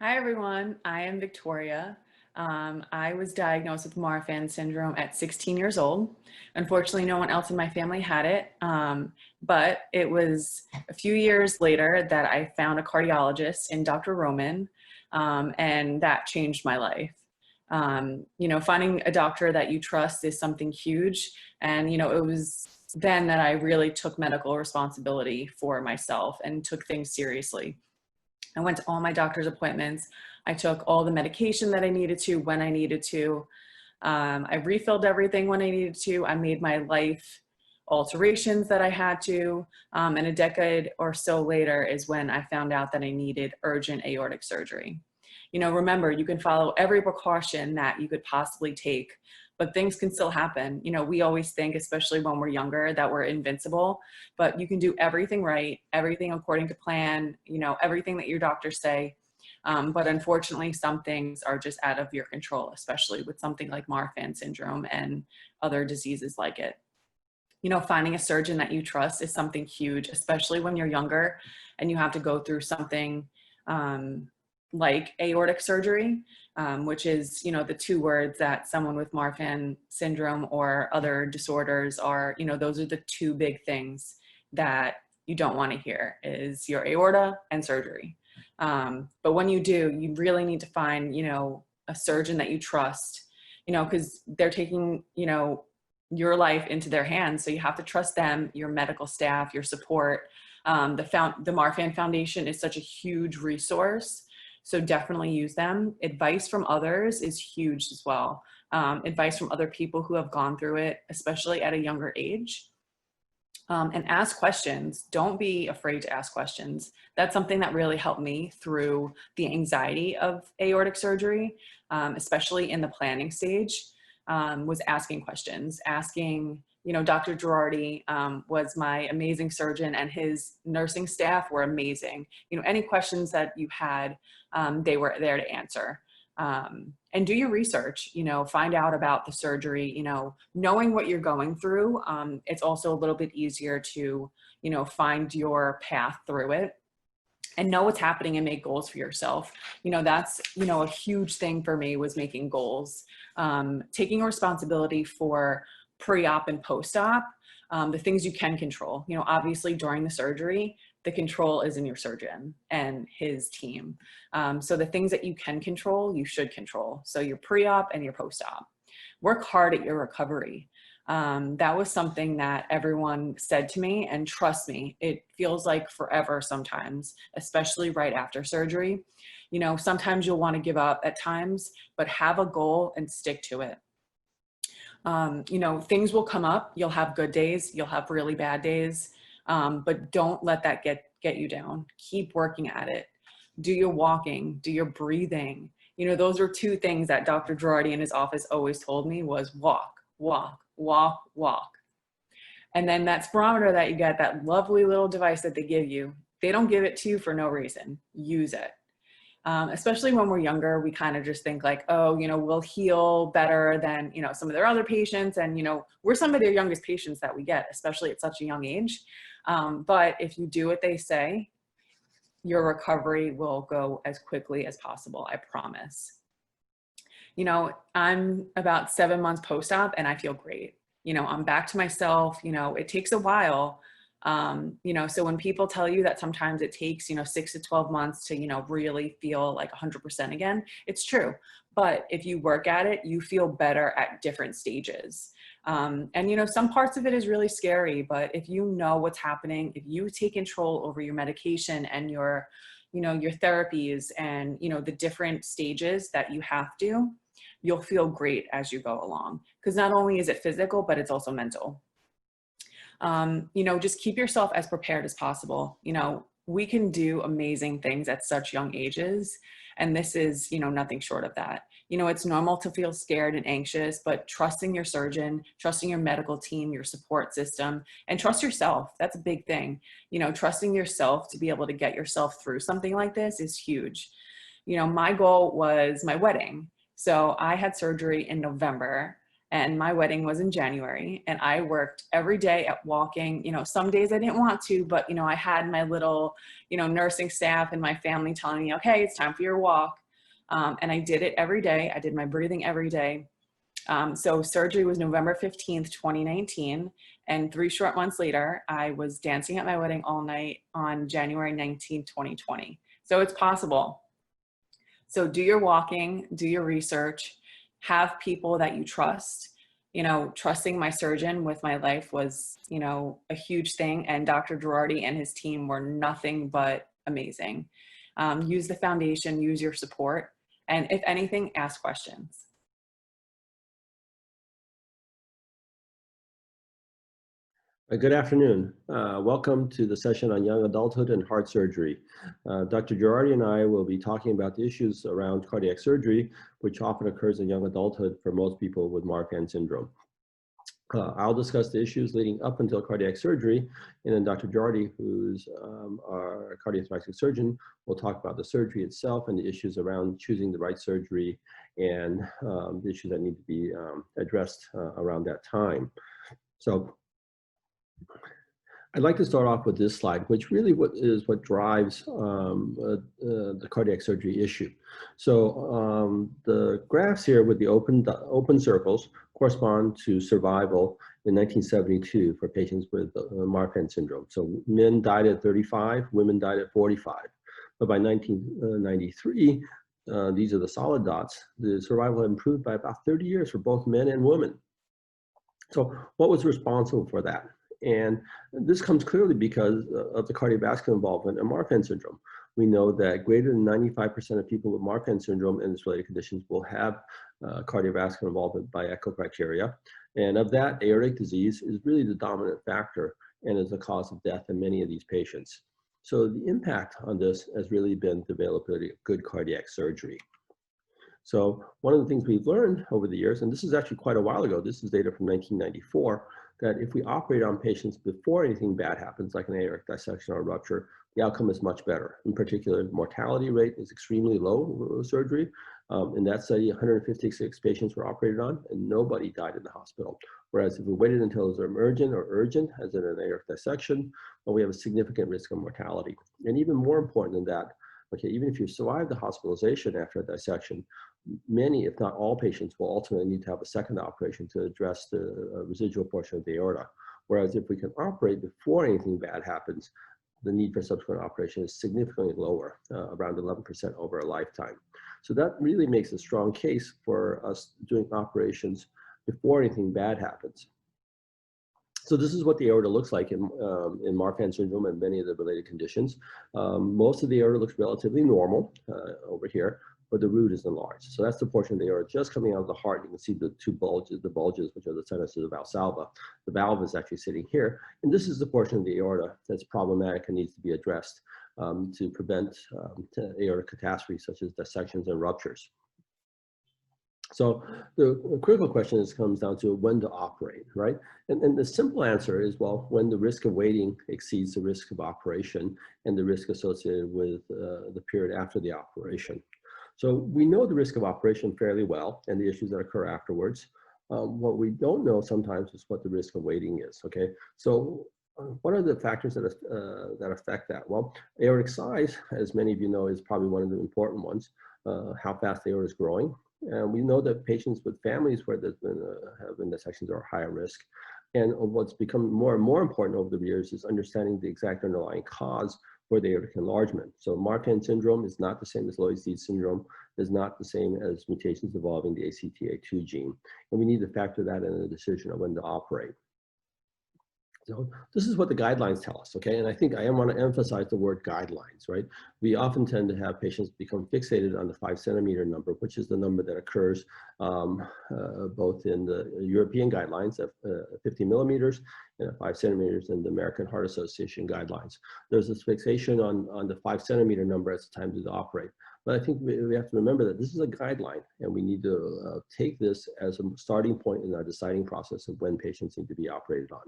Hi everyone, I am Victoria. I was diagnosed with Marfan syndrome at 16 years old. Unfortunately, no one else in my family had it, but it was a few years later that I found a cardiologist in Dr. Roman, and that changed my life. Finding a doctor that you trust is something huge, and it was then that I really took medical responsibility for myself and took things seriously. I went to all my doctor's appointments. I took all the medication that I needed to when I needed to. I refilled everything when I needed to. I made my life alterations that I had to. And a decade or so later is when I found out that I needed urgent aortic surgery. Remember, you can follow every precaution that you could possibly take, but things can still happen. We always think, especially when we're younger, that we're invincible, but you can do everything right, everything according to plan, everything that your doctors say. But unfortunately, some things are just out of your control, especially with something like Marfan syndrome and other diseases like it. Finding a surgeon that you trust is something huge, especially when you're younger and you have to go through something like aortic surgery, which is, the two words that someone with Marfan syndrome or other disorders are, those are the two big things that you don't want to hear is your aorta and surgery. But when you do, you really need to find, a surgeon that you trust, because they're taking, your life into their hands. So you have to trust them, your medical staff, your support. The Marfan Foundation is such a huge resource. So definitely use them. Advice from others is huge as well. Advice from other people who have gone through it, especially at a younger age. And ask questions. Don't be afraid to ask questions. That's something that really helped me through the anxiety of aortic surgery, especially in the planning stage, was asking questions. Asking, Dr. Girardi was my amazing surgeon, and his nursing staff were amazing. Any questions that you had, they were there to answer. And do your research, find out about the surgery, knowing what you're going through. It's also a little bit easier to, find your path through it and know what's happening and make goals for yourself. That's, a huge thing for me was making goals, taking responsibility for pre-op and post-op, the things you can control. Obviously during the surgery, the control is in your surgeon and his team. So the things that you can control, you should control. So your pre-op and your post-op. Work hard at your recovery. That was something that everyone said to me, and trust me, it feels like forever sometimes, especially right after surgery. Sometimes you'll want to give up at times, but have a goal and stick to it. Things will come up. You'll have good days. You'll have really bad days. But don't let that get you down. Keep working at it. Do your walking, do your breathing. Those are two things that Dr. Girardi in his office always told me was walk, walk, walk, walk. And then that spirometer that you get, that lovely little device that they give you, they don't give it to you for no reason. Use it. Especially when we're younger, we kind of just think like, oh, we'll heal better than, some of their other patients. And, we're some of their youngest patients that we get, especially at such a young age. But if you do what they say, your recovery will go as quickly as possible. I promise. I'm about 7 months post-op and I feel great. I'm back to myself. It takes a while. So when people tell you that sometimes it takes, 6 to 12 months to, really feel like 100% again, it's true. But if you work at it, you feel better at different stages. And, some parts of it is really scary, but if you know what's happening, if you take control over your medication and your therapies and, the different stages that you have to, you'll feel great as you go along. Because not only is it physical, but it's also mental. Just keep yourself as prepared as possible. We can do amazing things at such young ages. And this is, nothing short of that. It's normal to feel scared and anxious, but trusting your surgeon, trusting your medical team, your support system, and trust yourself. That's a big thing. Trusting yourself to be able to get yourself through something like this is huge. My goal was my wedding. So I had surgery in November. and my wedding was in January, and I worked every day at walking. You know, some days I didn't want to, but you know, I had my little, you know, nursing staff and my family telling me, okay, it's time for your walk. And I did it every day. I did my breathing every day. So surgery was November 15th, 2019. And 3 short months later, I was dancing at my wedding all night on January 19th, 2020. So it's possible. So do your walking, do your research, have people that you trust. You know, trusting my surgeon with my life was, you know, a huge thing. And Dr. Girardi and his team were nothing but amazing. Use the foundation, use your support. And if anything, ask questions. Good afternoon. Welcome to the session on young adulthood and heart surgery. Dr. Girardi and I will be talking about the issues around cardiac surgery, which often occurs in young adulthood for most people with Marfan syndrome. I'll discuss the issues leading up until cardiac surgery, and then Dr. Girardi, who's our cardiothoracic surgeon, will talk about the surgery itself and the issues around choosing the right surgery and the issues that need to be addressed around that time. So I'd like to start off with this slide, which really what drives the cardiac surgery issue. So the graphs here with the open circles correspond to survival in 1972 for patients with Marfan syndrome. So men died at 35, women died at 45. But by 1993, these are the solid dots, the survival had improved by about 30 years for both men and women. So what was responsible for that? And this comes clearly because of the cardiovascular involvement in Marfan syndrome. We know that greater than 95% of people with Marfan syndrome and its related conditions will have cardiovascular involvement by echo criteria. And of that, aortic disease is really the dominant factor and is the cause of death in many of these patients. So the impact on this has really been the availability of good cardiac surgery. So one of the things we've learned over the years, and this is actually quite a while ago, this is data from 1994, that if we operate on patients before anything bad happens, like an aortic dissection or rupture, the outcome is much better. In particular, mortality rate is extremely low with surgery. In that study, 156 patients were operated on, and nobody died in the hospital. Whereas if we waited until it was emergent or urgent, as in an aortic dissection, well, we have a significant risk of mortality. And even more important than that, okay, even if you survive the hospitalization after a dissection, many, if not all patients will ultimately need to have a second operation to address the residual portion of the aorta. Whereas if we can operate before anything bad happens, the need for subsequent operation is significantly lower, around 11% over a lifetime. So that really makes a strong case for us doing operations before anything bad happens. So this is what the aorta looks like in Marfan syndrome and many of the related conditions. Most of the aorta looks relatively normal over here, but the root is enlarged. So that's the portion of the aorta just coming out of the heart. You can see the two bulges, which are the sinuses of Valsalva. The valve is actually sitting here. And this is the portion of the aorta that's problematic and needs to be addressed to prevent aortic catastrophes such as dissections and ruptures. So the critical question comes down to when to operate, right? And the simple answer is, well, when the risk of waiting exceeds the risk of operation and the risk associated with the period after the operation. So we know the risk of operation fairly well and the issues that occur afterwards. What we don't know sometimes is what the risk of waiting is, okay? So what are the factors that affect that? Well, aortic size, as many of you know, is probably one of the important ones, how fast the aorta is growing. And we know that patients with families where there's been have been dissections are higher risk. And what's become more and more important over the years is understanding the exact underlying cause for the aortic enlargement. So Marfan syndrome is not the same as Loeys-Dietz syndrome, is not the same as mutations involving the ACTA2 gene. And we need to factor that in the decision of when to operate. So this is what the guidelines tell us, okay? And I think I want to emphasize the word guidelines, right? We often tend to have patients become fixated on the 5 centimeter number, which is the number that occurs both in the European guidelines at 50 millimeters and 5 centimeters in the American Heart Association guidelines. There's this fixation on the 5 centimeter number as the time to operate. But I think we have to remember that this is a guideline, and we need to take this as a starting point in our deciding process of when patients need to be operated on.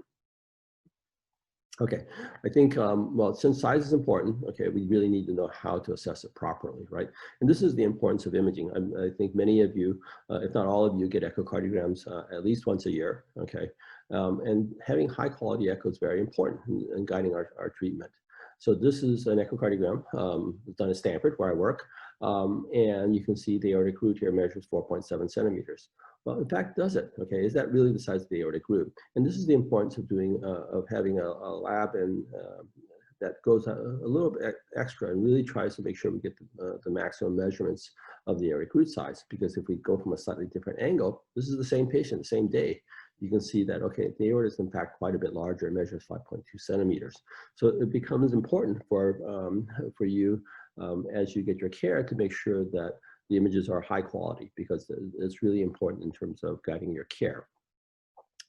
Okay, I think, well, since size is important, okay, we really need to know how to assess it properly, right? And this is the importance of imaging. I think many of you, if not all of you, get echocardiograms at least once a year, okay? And having high quality echo is very important in guiding our treatment. So this is an echocardiogram done at Stanford, where I work. And you can see the aortic root here measures 4.7 centimeters. Well, in fact, does it? Okay, is that really the size of the aortic root? And this is the importance of doing of having a lab and that goes a little bit extra and really tries to make sure we get the maximum measurements of the aortic root size. Because if we go from a slightly different angle, this is the same patient, the same day, you can see that, okay, the aorta is in fact quite a bit larger. It measures 5.2 centimeters. So it becomes important for you as you get your care to make sure that the images are high quality, because it's really important in terms of guiding your care.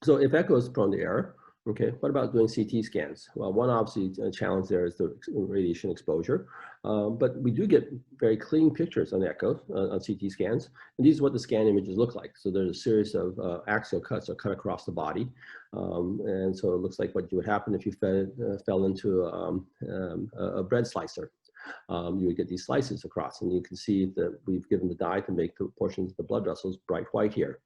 So if echo is prone to error, okay, what about doing CT scans? Well, one obviously challenge there is the radiation exposure, but we do get very clean pictures on echo, on CT scans, and these are what the scan images look like. So there's a series of axial cuts that cut across the body, and so it looks like what would happen if you fell into a bread slicer. You would get these slices across, and you can see that we've given the dye to make the portions of the blood vessels bright white here.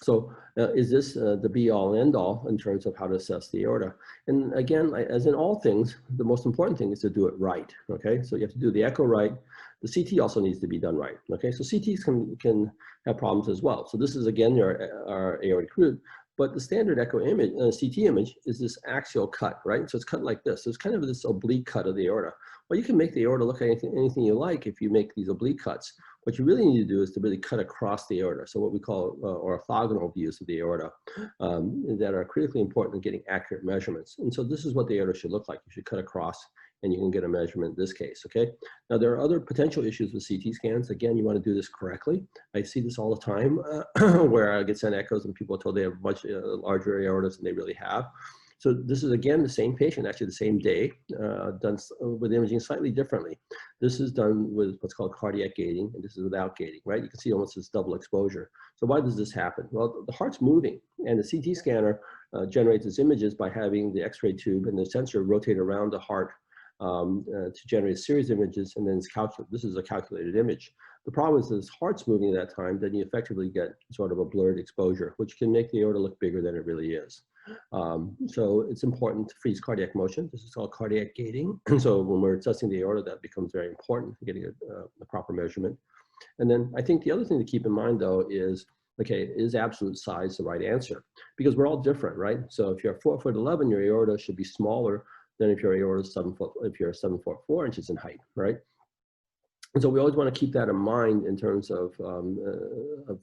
So is this the be-all and end-all in terms of how to assess the aorta? And again, as in all things, the most important thing is to do it right, okay? So you have to do the echo right. The CT also needs to be done right, okay? So CTs can have problems as well. So this is, again, our aortic root, but the standard echo image, CT image, is this axial cut, right? So it's cut like this. So it's kind of this oblique cut of the aorta. Well, you can make the aorta look like anything you like if you make these oblique cuts. What you really need to do is to really cut across the aorta. So what we call orthogonal views of the aorta that are critically important in getting accurate measurements. And so this is what the aorta should look like. You should cut across and you can get a measurement in this case, okay? Now there are other potential issues with CT scans. Again, you want to do this correctly. I see this all the time where I get sent echoes and people are told they have much larger aortas than they really have. So this is, again, the same patient, actually the same day, done with imaging slightly differently. This is done with what's called cardiac gating, and this is without gating, right? You can see almost this double exposure. So why does this happen? Well, the heart's moving, and the CT scanner generates its images by having the X-ray tube and the sensor rotate around the heart to generate a series of images, and then it's calculated. This is a calculated image. The problem is that this heart's moving at that time, then you effectively get sort of a blurred exposure, which can make the aorta look bigger than it really is. So it's important to freeze cardiac motion. This is called cardiac gating. So when we're assessing the aorta, that becomes very important for getting a proper measurement. And then I think the other thing to keep in mind, though, is, okay, is absolute size the right answer? Because we're all different, right? So if you're 4'11", your aorta should be smaller than if your aorta is 7 foot, if you're 7 foot 4 inches in height, right? And so we always want to keep that in mind in terms of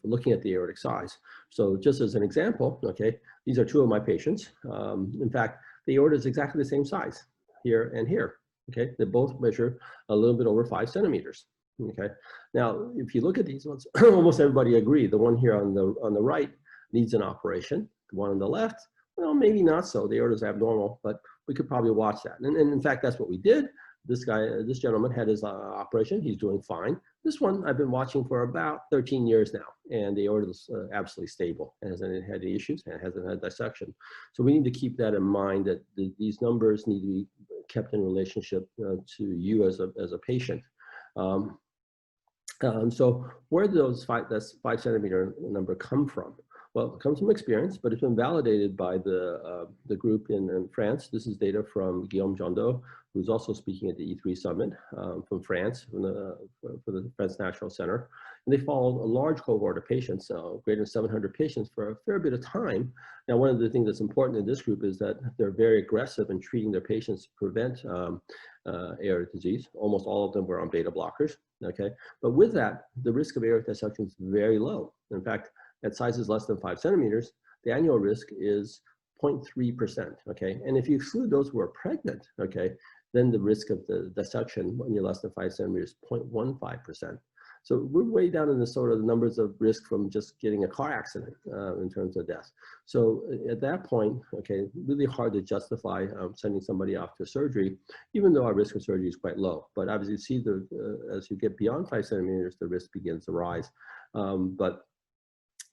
looking at the aortic size. So just as an example, okay, these are two of my patients. In fact, the aorta is exactly the same size here and here, okay? They both measure a little bit over 5 centimeters, okay? Now, if you look at these ones, almost everybody agree. The one here on the right needs an operation. The one on the left, well, maybe not so. The aorta is abnormal, but we could probably watch that. And in fact, that's what we did. This gentleman had his operation. He's doing fine. This one I've been watching for about 13 years now, and the aorta is absolutely stable. It hasn't had any issues, and it hasn't had dissection. So we need to keep that in mind, that these numbers need to be kept in relationship to you as a patient. So where do those 5 centimeter number come from? Well, it comes from experience, but it's been validated by the group in France. This is data from Guillaume Jondot, who's also speaking at the E3 Summit from France, for the French National Center. And they followed a large cohort of patients, greater than 700 patients, for a fair bit of time. Now, one of the things that's important in this group is that they're very aggressive in treating their patients to prevent aortic disease. Almost all of them were on beta blockers, okay? But with that, the risk of aortic dissection is very low. In fact, at sizes less than 5 centimeters, the annual risk is 0.3%, okay? And if you exclude those who are pregnant, okay, then the risk of the dissection when you're less than 5 centimeters is 0.15%. So we're way down in the sort of numbers of risk from just getting a car accident in terms of death. So at that point, okay, really hard to justify sending somebody off to surgery, even though our risk of surgery is quite low. But obviously, see as you get beyond 5 centimeters, the risk begins to rise. But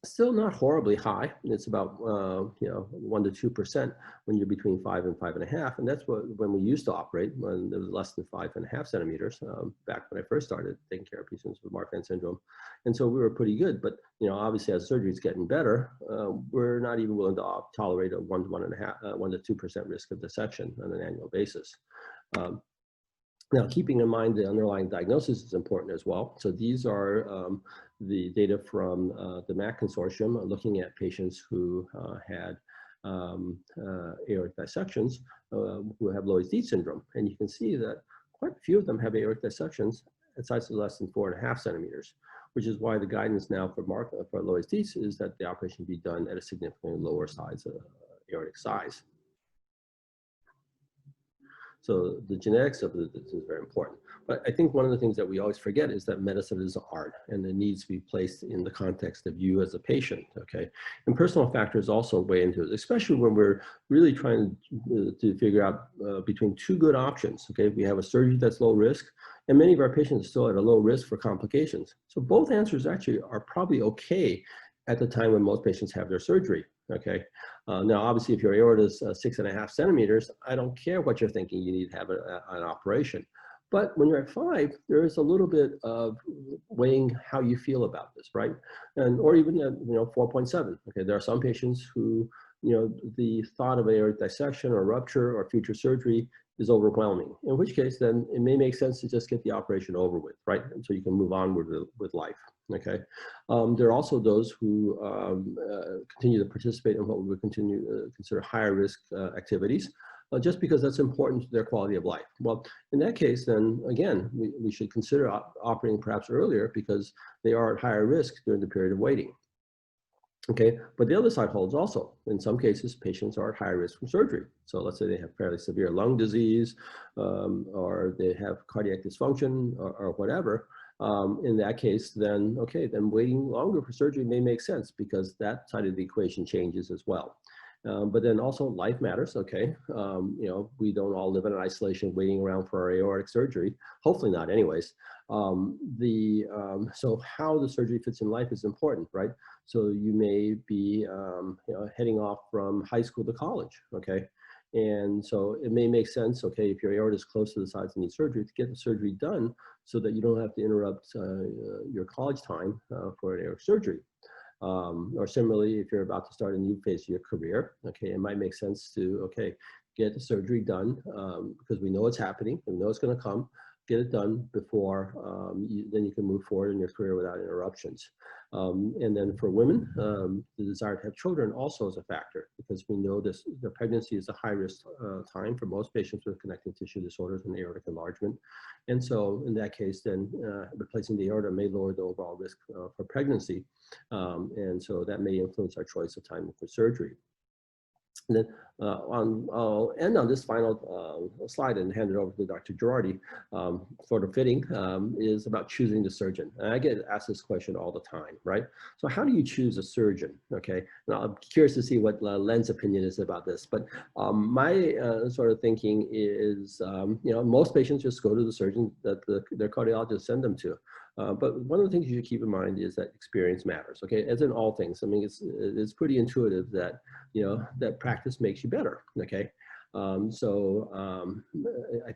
Still not horribly high. It's about 1 to 2% when you're between 5 and 5.5, and that's when we used to operate, when there was less than 5.5 centimeters, back when I first started taking care of patients with Marfan syndrome, and so we were pretty good. But obviously, as surgery is getting better, we're not even willing to tolerate a 1 to 2% risk of dissection on an annual basis. Now, keeping in mind the underlying diagnosis is important as well. So these are the data from the MAC consortium looking at patients who had aortic dissections who have Loeys-Dietz syndrome. And you can see that quite a few of them have aortic dissections at sizes less than 4.5 centimeters, which is why the guidance now for Loeys-Dietz is that the operation be done at a significantly lower size, aortic size. So the genetics of this is very important. But I think one of the things that we always forget is that medicine is an art, and it needs to be placed in the context of you as a patient, okay? And personal factors also weigh into it, especially when we're really trying to figure out between two good options, okay? We have a surgery that's low risk, and many of our patients are still at a low risk for complications. So both answers actually are probably okay at the time when most patients have their surgery, okay? Now, obviously, if your aorta is 6.5 centimeters, I don't care what you're thinking, you need to have an operation. But when you're at 5, there is a little bit of weighing how you feel about this, right? Or even at 4.7. Okay, there are some patients who the thought of aortic dissection or rupture or future surgery is overwhelming. In which case, then it may make sense to just get the operation over with, right? And so you can move onward with life. Okay. There are also those who continue to participate in what we would consider higher risk activities, just because that's important to their quality of life. Well, in that case, then again, we should consider operating perhaps earlier because they are at higher risk during the period of waiting. Okay, but the other side holds also. In some cases, patients are at higher risk from surgery. So let's say they have fairly severe lung disease, or they have cardiac dysfunction or whatever. In that case, then, okay, then waiting longer for surgery may make sense because that side of the equation changes as well. But then also life matters, okay? We don't all live in isolation waiting around for our aortic surgery. Hopefully not anyways. So how the surgery fits in life is important, right? So you may be heading off from high school to college, okay? And so it may make sense, okay, if your aorta is close to the size and need surgery, to get the surgery done so that you don't have to interrupt your college time for an aortic surgery. Or similarly, if you're about to start a new phase of your career, okay, it might make sense to, okay, get the surgery done because we know it's happening, we know it's going to come, get it done before then you can move forward in your career without interruptions. And then for women, the desire to have children also is a factor because we know the pregnancy is a high risk time for most patients with connective tissue disorders and aortic enlargement. And so in that case, then replacing the aorta may lower the overall risk for pregnancy. And so that may influence our choice of timing for surgery. And then I'll end on this final slide and hand it over to Dr. Girardi. Sort of fitting is about choosing the surgeon. And I get asked this question all the time, right? So how do you choose a surgeon? Okay, and I'm curious to see what Len's opinion is about this. But my sort of thinking is, most patients just go to the surgeon that their cardiologist send them to. But one of the things you should keep in mind is that experience matters, okay? As in all things, I mean, it's pretty intuitive that, that practice makes you better, okay? I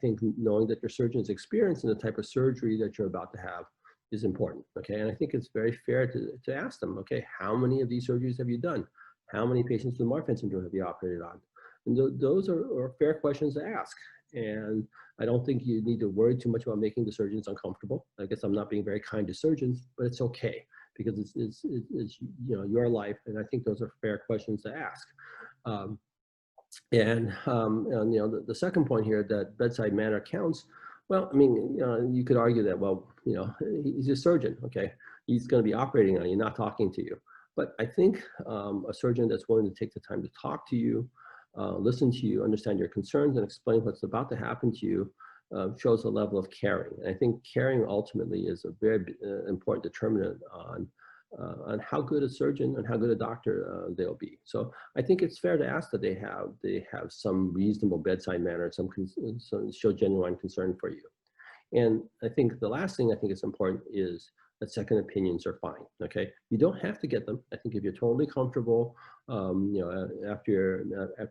think knowing that your surgeon's experience in the type of surgery that you're about to have is important, okay? And I think it's very fair to ask them, okay, how many of these surgeries have you done? How many patients with Marfan syndrome have you operated on? And those are fair questions to ask. And I don't think you need to worry too much about making the surgeons uncomfortable. I guess I'm not being very kind to surgeons, but it's okay because it's your life, and I think those are fair questions to ask. The second point here that bedside manner counts. Well, I mean, you could argue that, well, he's a surgeon, okay? He's going to be operating on you, not talking to you. But I think a surgeon that's willing to take the time to talk to you, listen to you, understand your concerns, and explain what's about to happen to you shows a level of caring. And I think caring ultimately is a very important determinant on how good a surgeon and how good a doctor they'll be. So I think it's fair to ask that they have some reasonable bedside manner, some show genuine concern for you. And I think the last thing I think is important is that second opinions are fine, okay? You don't have to get them. I think if you're totally comfortable, after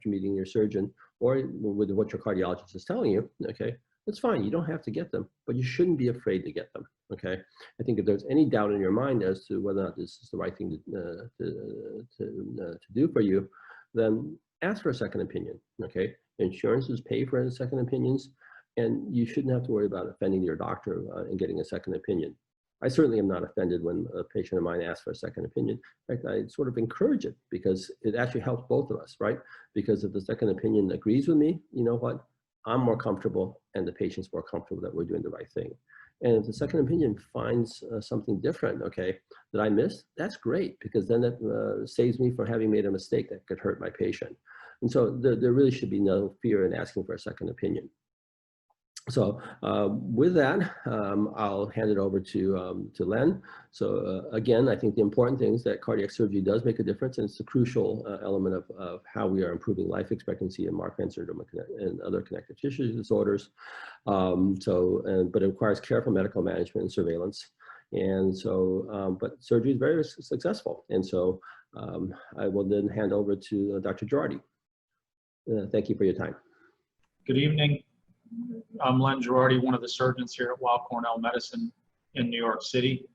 meeting your surgeon or with what your cardiologist is telling you, okay, that's fine. You don't have to get them, but you shouldn't be afraid to get them, okay? I think if there's any doubt in your mind as to whether or not this is the right thing to do for you, then ask for a second opinion, okay? Insurances pay for second opinions, and you shouldn't have to worry about offending your doctor and getting a second opinion. I certainly am not offended when a patient of mine asks for a second opinion. In fact, I sort of encourage it because it actually helps both of us, right? Because if the second opinion agrees with me, you know what? I'm more comfortable and the patient's more comfortable that we're doing the right thing. And if the second opinion finds something different, okay, that I missed, that's great, because then that saves me from having made a mistake that could hurt my patient. And so there really should be no fear in asking for a second opinion. So with that, I'll hand it over to Len. So again, I think the important thing is that cardiac surgery does make a difference, and it's a crucial element of how we are improving life expectancy in Marfan syndrome and other connective tissue disorders. But it requires careful medical management and surveillance. And so, but surgery is very successful. And so I will then hand over to Dr. Girardi. Thank you for your time. Good evening. I'm Len Girardi, one of the surgeons here at Weill Cornell Medicine in New York City,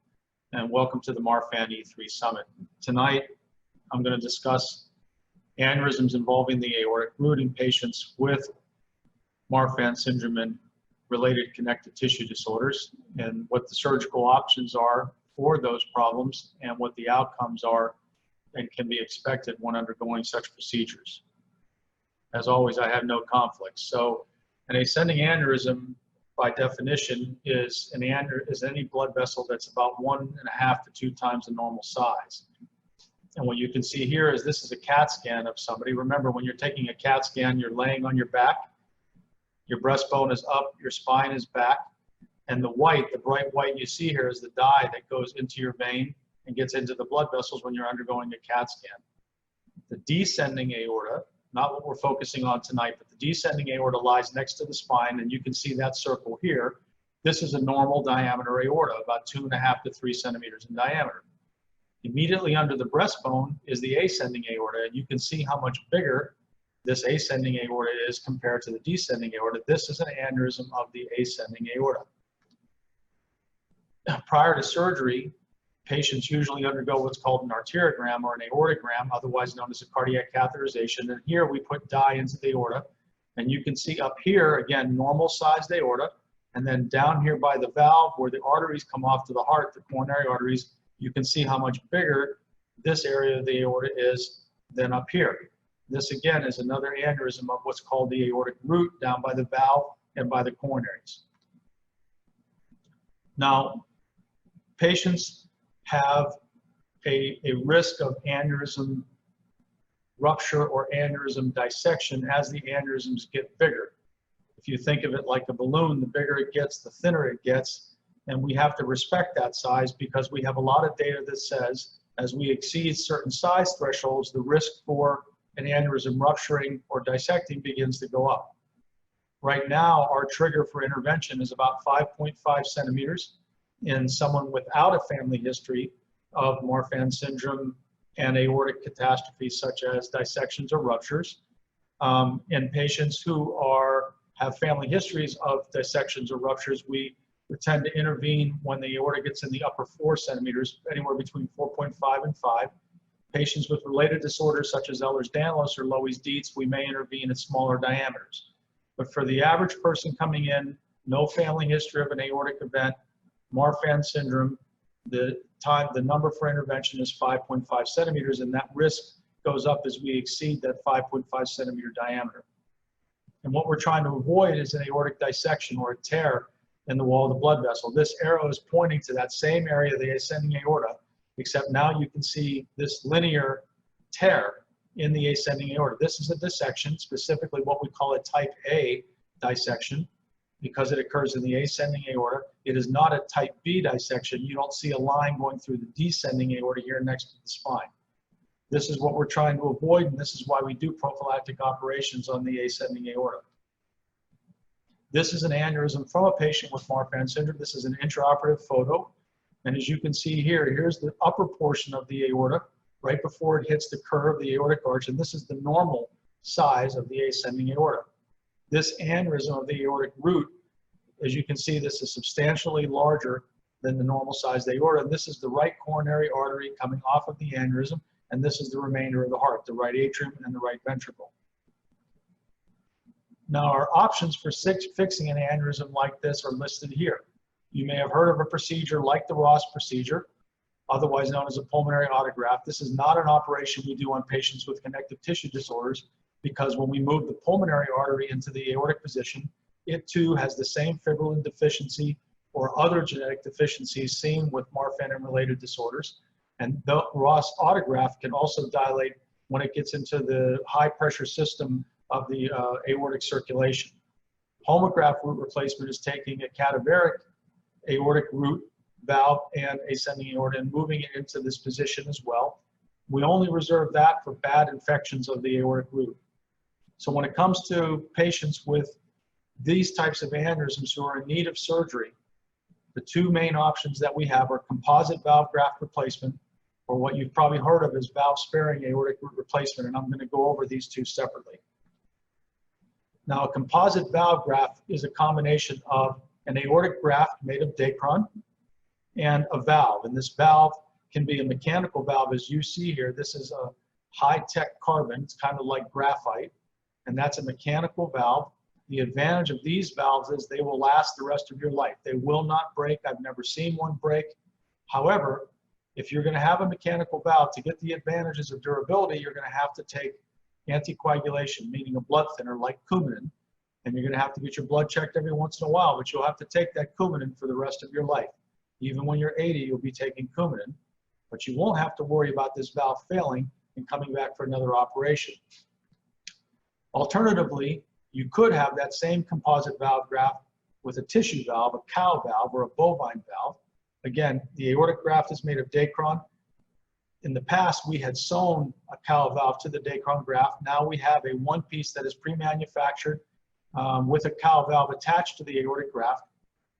and welcome to the Marfan E3 Summit. Tonight, I'm going to discuss aneurysms involving the aortic root in patients with Marfan syndrome and related connective tissue disorders, and what the surgical options are for those problems and what the outcomes are and can be expected when undergoing such procedures. As always, I have no conflicts. So an ascending aneurysm, by definition, is any blood vessel that's about 1.5 to 2 times the normal size. And what you can see here is this is a CAT scan of somebody. Remember, when you're taking a CAT scan, you're laying on your back, your breastbone is up, your spine is back, and the bright white you see here is the dye that goes into your vein and gets into the blood vessels when you're undergoing a CAT scan. The descending aorta, not what we're focusing on tonight, but the descending aorta lies next to the spine, and you can see that circle here. This is a normal diameter aorta, about 2.5 to 3 centimeters in diameter. Immediately under the breastbone is the ascending aorta, and you can see how much bigger this ascending aorta is compared to the descending aorta. This is an aneurysm of the ascending aorta. Prior to surgery, patients usually undergo what's called an arteriogram or an aortogram, otherwise known as a cardiac catheterization. And here we put dye into the aorta. And you can see up here, again, normal sized aorta. And then down here by the valve where the arteries come off to the heart, the coronary arteries, you can see how much bigger this area of the aorta is than up here. This again is another aneurysm of what's called the aortic root down by the valve and by the coronaries. Now, patients have a risk of aneurysm rupture or aneurysm dissection as the aneurysms get bigger. If you think of it like a balloon, the bigger it gets, the thinner it gets, and we have to respect that size because we have a lot of data that says as we exceed certain size thresholds, the risk for an aneurysm rupturing or dissecting begins to go up. Right now, our trigger for intervention is about 5.5 centimeters. In someone without a family history of Marfan syndrome and aortic catastrophes such as dissections or ruptures. In patients who have family histories of dissections or ruptures, we tend to intervene when the aorta gets in the upper 4 centimeters, anywhere between 4.5 and 5. Patients with related disorders such as Ehlers-Danlos or Loeys-Dietz, we may intervene at smaller diameters. But for the average person coming in, no family history of an aortic event, Marfan syndrome, the number for intervention is 5.5 centimeters, and that risk goes up as we exceed that 5.5 centimeter diameter. And what we're trying to avoid is an aortic dissection or a tear in the wall of the blood vessel. This arrow is pointing to that same area of the ascending aorta, except now you can see this linear tear in the ascending aorta. This is a dissection, specifically what we call a type A dissection, because it occurs in the ascending aorta. It is not a type B dissection. You don't see a line going through the descending aorta here next to the spine. This is what we're trying to avoid, and this is why we do prophylactic operations on the ascending aorta. This is an aneurysm from a patient with Marfan syndrome. This is an intraoperative photo. And as you can see here, here's the upper portion of the aorta, right before it hits the curve, the aortic arch, and this is the normal size of the ascending aorta. This aneurysm of the aortic root, as you can see, this is substantially larger than the normal size of the aorta. And this is the right coronary artery coming off of the aneurysm, and this is the remainder of the heart, the right atrium and the right ventricle. Now, our options for fixing an aneurysm like this are listed here. You may have heard of a procedure like the Ross procedure, otherwise known as a pulmonary aortic graft. This is not an operation we do on patients with connective tissue disorders, because when we move the pulmonary artery into the aortic position, it too has the same fibrillin deficiency or other genetic deficiencies seen with Marfan and related disorders. And the Ross autograft can also dilate when it gets into the high pressure system of the aortic circulation. Homograft root replacement is taking a cadaveric aortic root valve and ascending aorta and moving it into this position as well. We only reserve that for bad infections of the aortic root. So when it comes to patients with these types of aneurysms who are in need of surgery, the two main options that we have are composite valve graft replacement, or what you've probably heard of as valve-sparing aortic root replacement, and I'm going to go over these two separately. Now, a composite valve graft is a combination of an aortic graft made of dacron and a valve, and this valve can be a mechanical valve, as you see here. This is a high-tech carbon. It's kind of like graphite, and that's a mechanical valve. The advantage of these valves is they will last the rest of your life. They will not break. I've never seen one break. However, if you're going to have a mechanical valve, to get the advantages of durability, you're going to have to take anticoagulation, meaning a blood thinner like Coumadin, and you're going to have to get your blood checked every once in a while, but you'll have to take that Coumadin for the rest of your life. Even when you're 80, you'll be taking Coumadin, but you won't have to worry about this valve failing and coming back for another operation. Alternatively, you could have that same composite valve graft with a tissue valve, a cow valve, or a bovine valve. Again, the aortic graft is made of dacron. In the past, we had sewn a cow valve to the dacron graft. Now we have a one piece that is pre-manufactured with a cow valve attached to the aortic graft.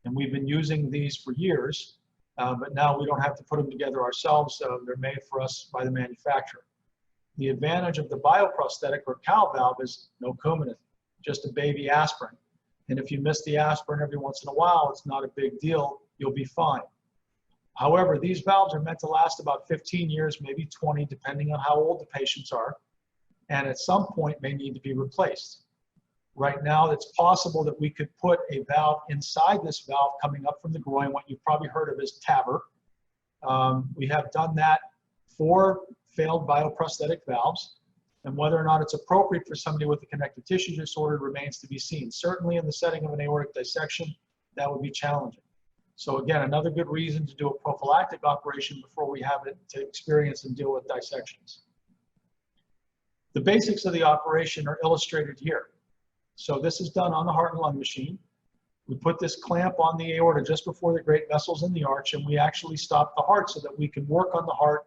And we've been using these for years, but now we don't have to put them together ourselves. They're made for us by the manufacturer. The advantage of the bioprosthetic or cow valve is no Coumadin, just a baby aspirin. And if you miss the aspirin every once in a while, it's not a big deal. You'll be fine. However, these valves are meant to last about 15 years, maybe 20, depending on how old the patients are, and at some point may need to be replaced. Right now, it's possible that we could put a valve inside this valve coming up from the groin, what you've probably heard of as TAVR. We have done that for failed bioprosthetic valves, and whether or not it's appropriate for somebody with a connective tissue disorder remains to be seen. Certainly in the setting of an aortic dissection, that would be challenging. So again, another good reason to do a prophylactic operation before we have it to experience and deal with dissections. The basics of the operation are illustrated here. So this is done on the heart and lung machine. We put this clamp on the aorta just before the great vessels in the arch, and we actually stop the heart so that we can work on the heart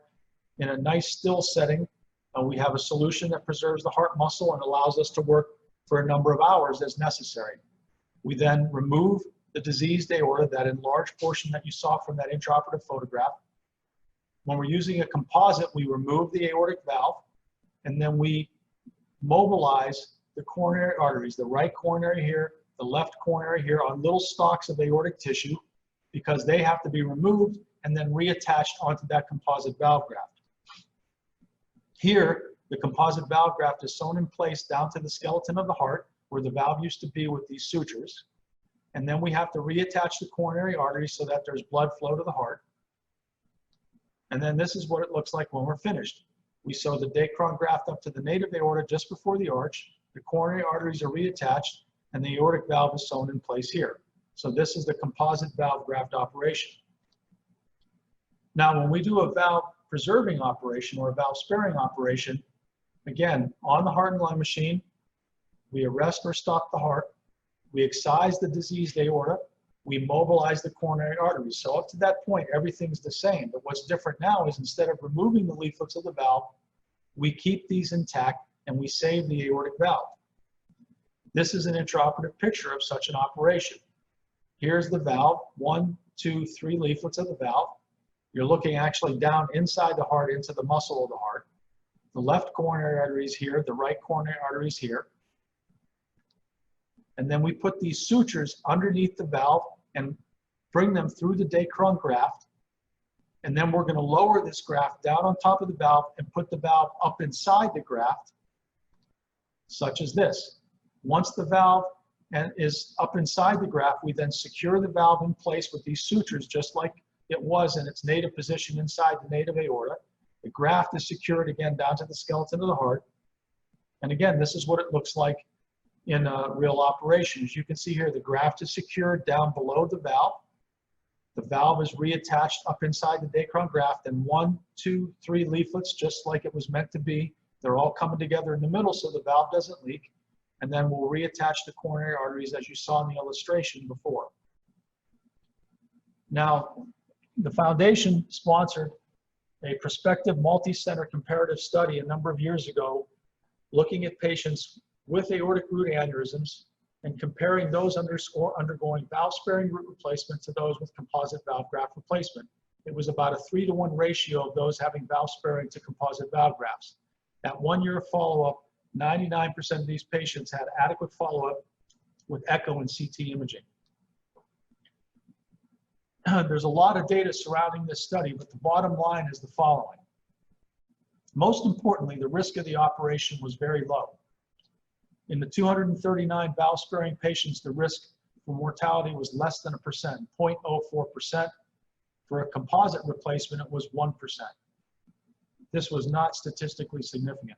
in a nice still setting. We have a solution that preserves the heart muscle and allows us to work for a number of hours as necessary. We then remove the diseased aorta, that enlarged portion that you saw from that intraoperative photograph. When we're using a composite, we remove the aortic valve, and then we mobilize the coronary arteries, the right coronary here, the left coronary here, on little stalks of aortic tissue, because they have to be removed and then reattached onto that composite valve graft. Here, the composite valve graft is sewn in place down to the skeleton of the heart, where the valve used to be with these sutures. And then we have to reattach the coronary artery so that there's blood flow to the heart. And then this is what it looks like when we're finished. We sew the dacron graft up to the native aorta just before the arch. The coronary arteries are reattached, and the aortic valve is sewn in place here. So this is the composite valve graft operation. Now, when we do a valve preserving operation or a valve sparing operation, again, on the heart and lung machine, we arrest or stop the heart, we excise the diseased aorta, we mobilize the coronary arteries. So up to that point, everything's the same. But what's different now is instead of removing the leaflets of the valve, we keep these intact and we save the aortic valve. This is an intraoperative picture of such an operation. Here's the valve, 1, 2, 3 leaflets of the valve. You're looking actually down inside the heart into the muscle of the heart. The left coronary artery is here, the right coronary artery is here. And then we put these sutures underneath the valve and bring them through the Descron graft. And then we're going to lower this graft down on top of the valve and put the valve up inside the graft, such as this. Once the valve is up inside the graft, we then secure the valve in place with these sutures, just like it was in its native position inside the native aorta. The graft is secured again down to the skeleton of the heart. And again, this is what it looks like in a real operation. As you can see here, the graft is secured down below the valve. The valve is reattached up inside the Descron graft, and 1, 2, 3 leaflets, just like it was meant to be. They're all coming together in the middle so the valve doesn't leak. And then we'll reattach the coronary arteries as you saw in the illustration before. Now, the foundation sponsored a prospective multi-center comparative study a number of years ago, looking at patients with aortic root aneurysms and comparing those undergoing valve-sparing root replacement to those with composite valve graft replacement. It was about a 3-to-1 ratio of those having valve-sparing to composite valve grafts. At 1 year of follow-up, 99% of these patients had adequate follow-up with echo and CT imaging. There's a lot of data surrounding this study, but the bottom line is the following. Most importantly, the risk of the operation was very low. In the 239 valve-sparing patients, the risk for mortality was less than 1%, 0.04%. For a composite replacement, it was 1%. This was not statistically significant.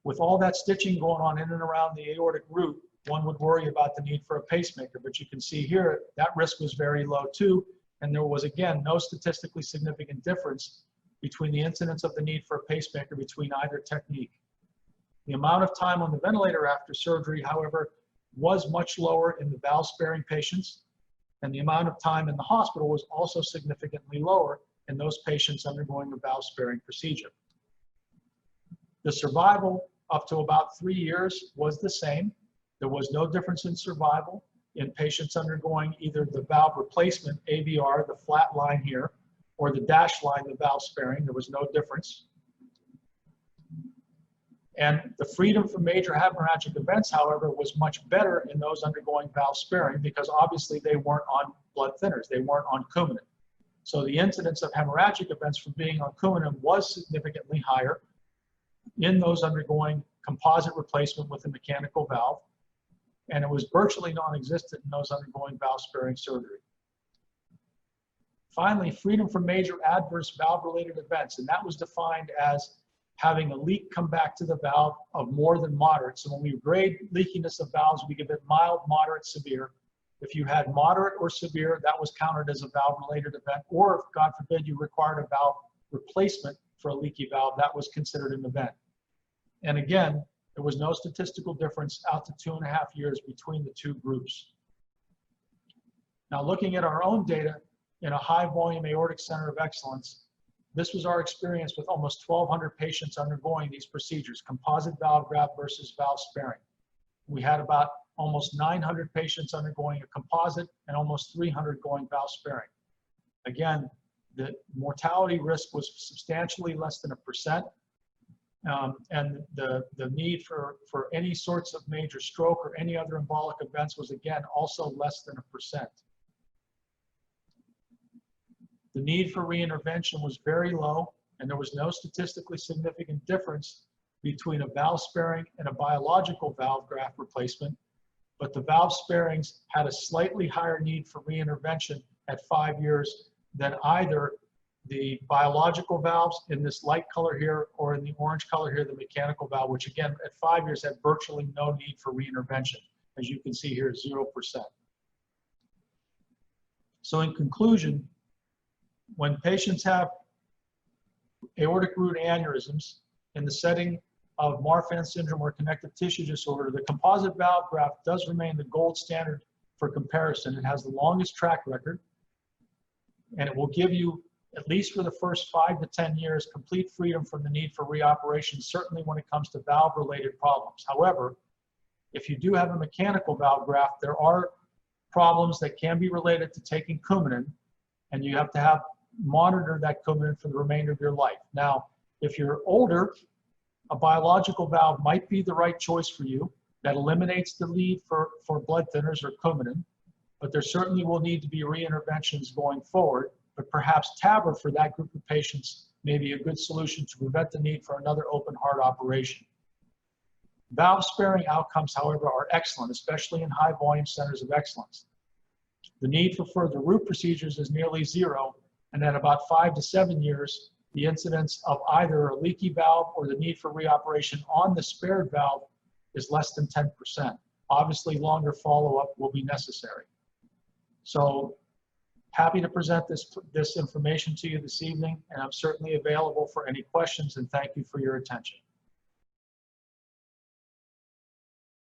With all that stitching going on in and around the aortic root, one would worry about the need for a pacemaker, but you can see here that risk was very low too, and there was, again, no statistically significant difference between the incidence of the need for a pacemaker between either technique. The amount of time on the ventilator after surgery, however, was much lower in the valve-sparing patients, and the amount of time in the hospital was also significantly lower in those patients undergoing a valve-sparing procedure. The survival up to about 3 years was the same. There was no difference in survival in patients undergoing either the valve replacement, AVR, the flat line here, or the dashed line, the valve sparing. There was no difference. And the freedom from major hemorrhagic events, however, was much better in those undergoing valve sparing because obviously they weren't on blood thinners. They weren't on Coumadin. So the incidence of hemorrhagic events from being on Coumadin was significantly higher in those undergoing composite replacement with a mechanical valve, and it was virtually non-existent in those undergoing valve-sparing surgery. Finally, freedom from major adverse valve-related events, and that was defined as having a leak come back to the valve of more than moderate. So when we grade leakiness of valves, we give it mild, moderate, severe. If you had moderate or severe, that was counted as a valve-related event, or if, God forbid, you required a valve replacement for a leaky valve, that was considered an event. And again, there was no statistical difference out to 2.5 years between the two groups. Now, looking at our own data in a high-volume aortic center of excellence, this was our experience with almost 1,200 patients undergoing these procedures, composite valve graft versus valve sparing. We had about almost 900 patients undergoing a composite and almost 300 going valve sparing. Again, the mortality risk was substantially less than 1%. And the need for any sorts of major stroke or any other embolic events was, again, also less than 1%. The need for reintervention was very low, and there was no statistically significant difference between a valve sparing and a biological valve graft replacement, but the valve sparings had a slightly higher need for reintervention at 5 years than either the biological valves in this light color here or in the orange color here, the mechanical valve, which again at 5 years had virtually no need for reintervention. As you can see here, 0%. So in conclusion, when patients have aortic root aneurysms in the setting of Marfan syndrome or connective tissue disorder, the composite valve graft does remain the gold standard for comparison. It has the longest track record, and it will give you, at least for the first 5 to 10 years, complete freedom from the need for reoperation, certainly when it comes to valve-related problems. However, if you do have a mechanical valve graft, there are problems that can be related to taking Coumadin, and you have to have monitor that coumadin for the remainder of your life. Now, if you're older, a biological valve might be the right choice for you. That eliminates the need for blood thinners or coumadin, but there certainly will need to be re-interventions going forward. But perhaps TAVR for that group of patients may be a good solution to prevent the need for another open heart operation. Valve sparing outcomes, however, are excellent, especially in high volume centers of excellence. The need for further root procedures is nearly zero, and at about 5 to 7 years, the incidence of either a leaky valve or the need for reoperation on the spared valve is less than 10%. Obviously, longer follow-up will be necessary. So happy to present this information to you this evening, and I'm certainly available for any questions, and thank you for your attention.